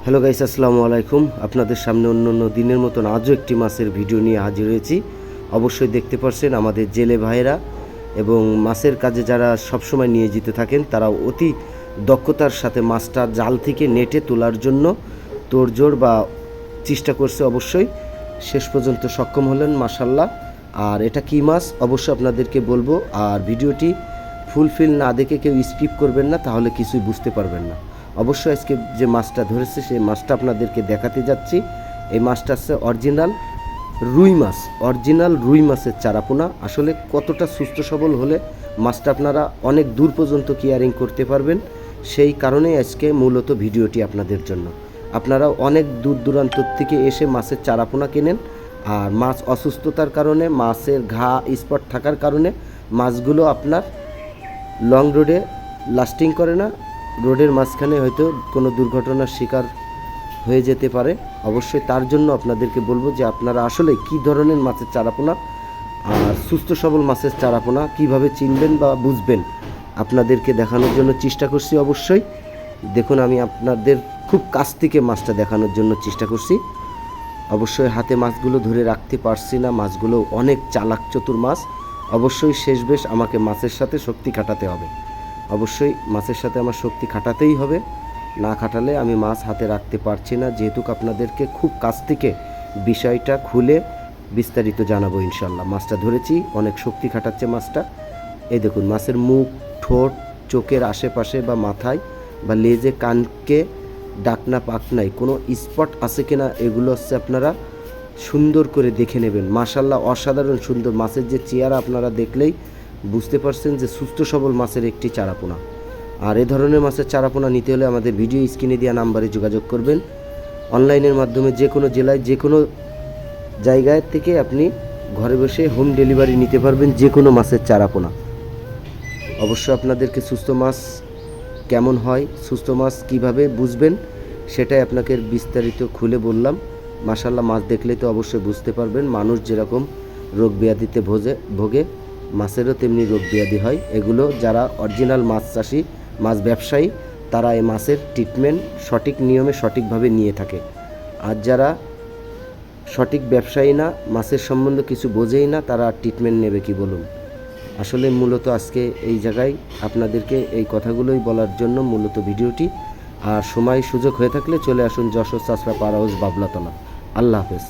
Hello guys, আসসালামু আলাইকুম। আপনাদের সামনে অন্য দিনের মতন আজও একটি মাছের ভিডিও নিয়ে হাজির হয়েছি। অবশ্যই দেখতে পাচ্ছেন আমাদের জেলে ভাইয়েরা এবং মাছের কাজে যারা সবসময় নিয়োজিত থাকেন তারা অতি দক্ষতার সাথে মাছটা জাল থেকে নেটে তোলার জন্য তোড়জোড় বা চেষ্টা করছে। অবশ্যই শেষ পর্যন্ত সক্ষম হলেন, মাশাল্লাহ। আর এটা কী মাছ অবশ্যই আপনাদেরকে বলবো। আর ভিডিওটি ফুলফিল না দেখে কেউ স্কিপ করবেন না, তাহলে কিছুই বুঝতে পারবেন না। অবশ্যই আজকে যে মাছটা ধরেছে সেই মাছটা আপনাদেরকে দেখাতে যাচ্ছি। এই মাছটা হচ্ছে অরিজিনাল রুই মাছের চারাপোনা। আসলে কতটা সুস্থ সবল হলে মাছটা আপনারা অনেক দূর পর্যন্ত কেয়ারিং করতে পারবেন, সেই কারণেই আজকে মূলত ভিডিওটি আপনাদের জন্য। আপনারা অনেক দূর দূরান্ত থেকে এসে মাছের চারাপোনা কেনেন, আর মাছ অসুস্থতার কারণে, মাছের ঘা স্পট থাকার কারণে মাছগুলো আপনার লং রোডে লাস্টিং করে না, রোডের মাঝখানে হয়তো কোনো দুর্ঘটনার শিকার হয়ে যেতে পারে। অবশ্যই তার জন্য আপনাদেরকে বলবো যে আপনারা আসলে কী ধরনের মাছের চারাপোনা আর সুস্থ সবল মাছের চারাপোনা কীভাবে চিনবেন বা বুঝবেন আপনাদেরকে দেখানোর জন্য চেষ্টা করছি। অবশ্যই দেখুন, আমি আপনাদের খুব কাছ থেকে মাছটা দেখানোর জন্য চেষ্টা করছি। অবশ্যই হাতে মাছগুলো ধরে রাখতে পারছি না, মাছগুলো অনেক চালাক চতুর মাছ। অবশ্যই শেষবেশ আমাকে মাছের সাথে শক্তি খাটাতে হবে, অবশ্যই মাছের সাথে আমার শক্তি খাটাতেই হবে। না খাটালে আমি মাছ হাতে রাখতে পারছি না, যেহেতু আপনাদেরকে খুব কাছ থেকে বিষয়টা খুলে বিস্তারিত জানাবো ইনশাল্লাহ। মাছটা ধরেছি, অনেক শক্তি খাটাচ্ছে মাছটা। এই দেখুন, মাছের মুখ, ঠোঁট, চোখের আশেপাশে বা মাথায় বা লেজে, কানকে, ডাকনা পাকনায় কোনো স্পট আছে কিনা এগুলো হচ্ছে আপনারা সুন্দর করে দেখে নেবেন। মাশাল্লাহ, অসাধারণ সুন্দর মাছের যে চেহারা আপনারা দেখলেই বুঝতে পারছেন যে সুস্থ সবল মাছের একটি চারাপোনা। আর এ ধরনের মাছের চারাপোনা নিতে হলে আমাদের ভিডিও স্ক্রিনে দেওয়া নাম্বারে যোগাযোগ করবেন। অনলাইনের মাধ্যমে যে কোনো জেলায়, যে কোনো জায়গায় থেকে আপনি ঘরে বসে হোম ডেলিভারি নিতে পারবেন যে কোনো মাছের চারাপোনা। অবশ্যই আপনাদেরকে সুস্থ মাছ কেমন হয়, সুস্থ মাছ কিভাবে বুঝবেন সেটাই আপনাকে বিস্তারিত খুলে বললাম। মাশাল্লাহ, মাছ দেখলেই তো অবশ্যই বুঝতে পারবেন। মানুষ যেরকম রোগ ব্যাধিতে ভোগে, মাছেরও তেমনি রোগ ব্যাধি হয়। এগুলো যারা অরিজিনাল মাছ চাষি, মাছ ব্যবসায়ী, তারা এই মাছের ট্রিটমেন্ট সঠিক নিয়মে সঠিকভাবে নিয়ে থাকে। আর যারা সঠিক ব্যবসায়ী না, মাছের সম্বন্ধে কিছু বোঝেই না, তারা ট্রিটমেন্ট নেবে কি বলুন। আসলে মূলত আজকে এই জায়গায় আপনাদেরকে এই কথাগুলোই বলার জন্য মূলত ভিডিওটি। আর সময় সুযোগ হয়ে থাকলে চলে আসুন যশোর চাষরা পার হাউস, বাবলাতলা। আল্লাহ হাফেজ।